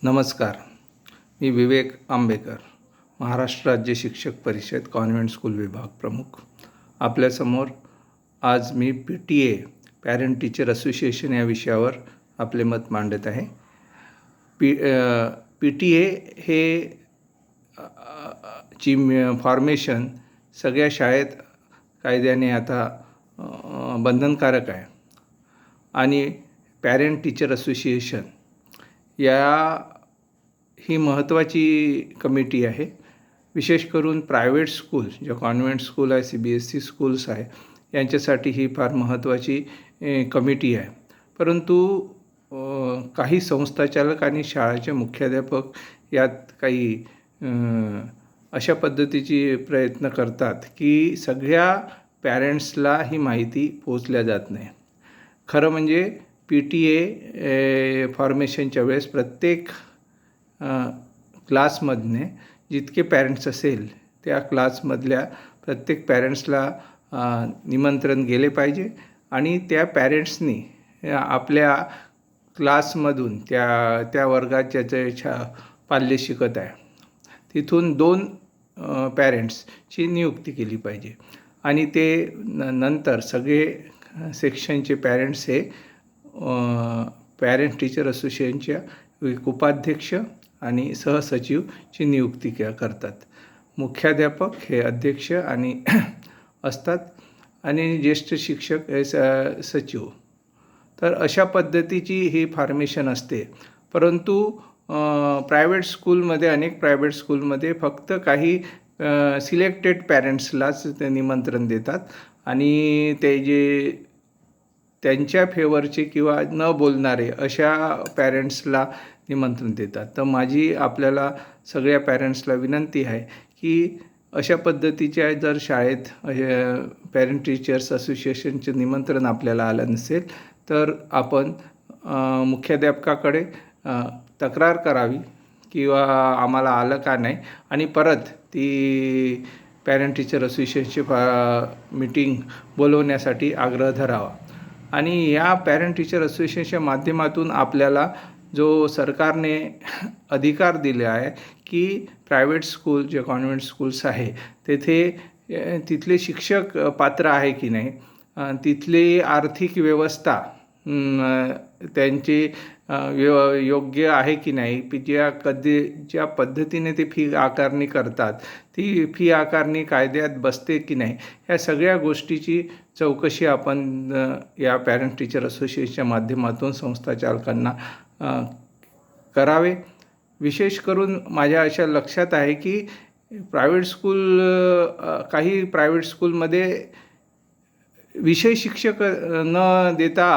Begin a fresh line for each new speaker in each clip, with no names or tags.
नमस्कार. मी विवेक आंबेकर, महाराष्ट्र राज्य शिक्षक परिषद कॉन्व्हेंट स्कूल विभाग प्रमुख. आपल्यासमोर आज मी PTA पॅरेंट टीचर असोसिएशन या विषयावर आपले मत मांडत आहे. PTA हे ची फॉर्मेशन सगळ्या शाळेत कायद्याने आता बंधनकारक आहे आणि पॅरेंट टीचर असोसिएशन ही महत्त्वाची कमिटी आहे. विशेष करून प्रायव्हेट स्कूल, ज्या कॉन्व्हेंट स्कूल आहे, CBSE स्कूल्स आहे, यांच्यासाठी ही फार महत्त्वाची कमिटी आहे. परंतु काही संस्थाचालक आणि शाळेचे मुख्याध्यापक यात काही अशा पद्धतीची प्रयत्न करतात की सगळ्या पॅरेंट्सला ही माहिती पोचल्या जात नाही. खरं म्हणजे PTA फॉर्मेशनच्या वेळेस प्रत्येक क्लासमधने जितके पॅरेंट्स असेल त्या क्लासमधल्या प्रत्येक पॅरेंट्सला निमंत्रण गेले पाहिजे आणि त्या पॅरेंट्सनी आपल्या क्लासमधून त्या वर्गात ज्याचे पाल्य शिकत आहे तिथून 2 पॅरेंट्सची नियुक्ती केली पाहिजे आणि ते नंतर सगळे सेक्शनचे पॅरेंट्स हे पॅरेंट टीचर असोसिएशनच्या उपाध्यक्ष आणि सहसचिवची नियुक्ती करतात. मुख्याध्यापक हे अध्यक्ष आणि असतात आणि ज्येष्ठ शिक्षक हे सचिव. तर अशा पद्धतीची ही फॉर्मेशन असते. परंतु अनेक प्रायव्हेट स्कूलमध्ये फक्त काही सिलेक्टेड पॅरेंट्सलाच ते निमंत्रण देतात आणि ते जे त्यांच्या फेवरचे किंवा न बोलणारे अशा पॅरेंट्सला निमंत्रण देतात. तर माझी आपल्याला सगळ्या पॅरेंट्सला विनंती आहे की अशा पद्धतीच्या जर शाळेत पॅरेंट टीचर्स असोसिएशनचे निमंत्रण आपल्याला आलं नसेल तर आपण मुख्याध्यापकाकडे तक्रार करावी किंवा आम्हाला आलं का नाही आणि परत ती पॅरेंट टीचर असोसिएशनची मीटिंग बोलवण्यासाठी आग्रह धरावा. आणि या पॅरेंट टीचर असोसिएशनच्या माध्यमातून आपल्याला जो सरकारने अधिकार दिले आहे की प्रायव्हेट स्कूल जे कॉन्व्हेंट स्कूल्स आहे तिथले शिक्षक पात्र आहे की नाही, तिथली आर्थिक व्यवस्था त्यांची योग्य आहे की नाही, ज्या पद्धतीने ते फी आकारणी करतात ती फी आकारणी कायद्यात बसते की नाही, ह्या सगळ्या गोष्टीची चौकशी आपण या पॅरेंट टीचर असोसिएशनच्या माध्यमातून संस्थाचालकांना करावे. विशेष करून माझ्या अशा लक्षात आहे की काही प्रायव्हेट स्कूलमध्ये विषय शिक्षक न देता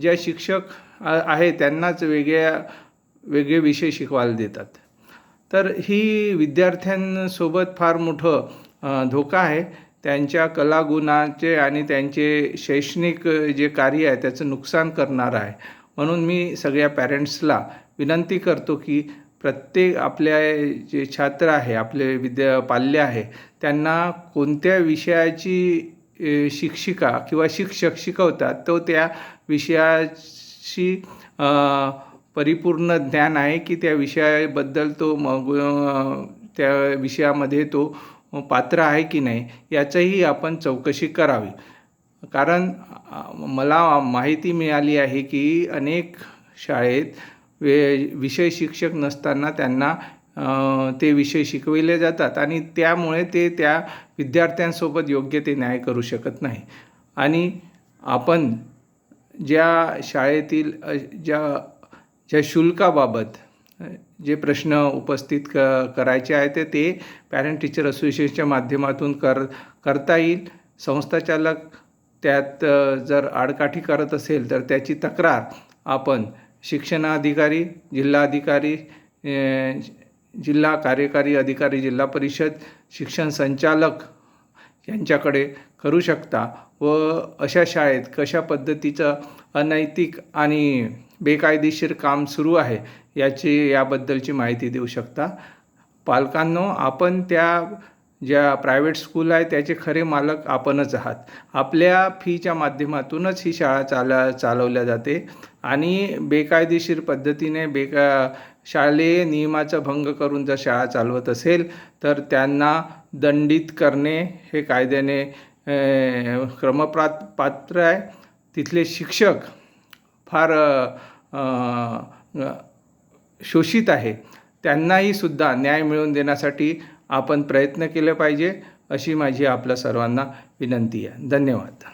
ज्या शिक्षक आहे त्यांनाच वेगळे विषय शिकवायला देतात. तर ही विद्यार्थ्यांसोबत फार मोठं धोका आहे. त्यांच्या कलागुणाचे आणि त्यांचे शैक्षणिक जे कार्य आहे त्याचं नुकसान करणार आहे. म्हणून मी सगळ्या पॅरेंट्सला विनंती करतो की प्रत्येक आपल्या जे छात्र आहे, आपले पाल्य आहे, त्यांना कोणत्या विषयाची शिक्षिका किंवा शिक्षक शिकवतात तो त्या विषयाशी परिपूर्ण ज्ञान आहे की त्या विषयाबद्दल त्या विषयामध्ये तो पात्र आहे की नाही याचंही आपण चौकशी करावी. कारण मला माहिती मिळाली आहे की अनेक शाळेत विषय शिक्षक नसताना त्यांना ते विषय शिकविले जातात आणि त्यामुळे ते त्या विद्यार्थ्यांसोबत योग्य ते न्याय करू शकत नाही. आणि आपण ज्या शाळेतील ज्या शुल्काबाबत जे प्रश्न उपस्थित करायचे आहे ते पॅरेंट टीचर असोसिएशनच्या माध्यमातून करता येईल. संस्थाचालक त्यात जर आडकाठी करत असेल तर त्याची तक्रार आपण शिक्षणाधिकारी, जिल्हाधिकारी, जिल्हा कार्यकारी अधिकारी, जिल्हा परिषद, शिक्षण संचालक यांच्याकडे करू शकता व अशा शाळेत कशा पद्धतीचं अनैतिक आणि बेकायदेशीर काम सुरू आहे याबद्दलची माहिती देऊ शकता. पालकांनो, आपण ज्या प्रायव्हेट स्कूल आहे त्याचे खरे मालक आपणच आहात. आपल्या फीच्या माध्यमातूनच ही शाळा चालवल्या जाते आणि बेकायदेशीर पद्धतीने
शालेय नियमाचा भंग करून जर शाळा चालवत असेल तर त्यांना दंडित करणे हे कायद्याने पात्र आहे. तिथले शिक्षक फार शोषित आहे, त्यांनाही सुद्धा न्याय मिळवून देण्यासाठी आपण प्रयत्न केले पाहिजे अशी माझी आपल्या सर्वांना विनंती आहे. धन्यवाद.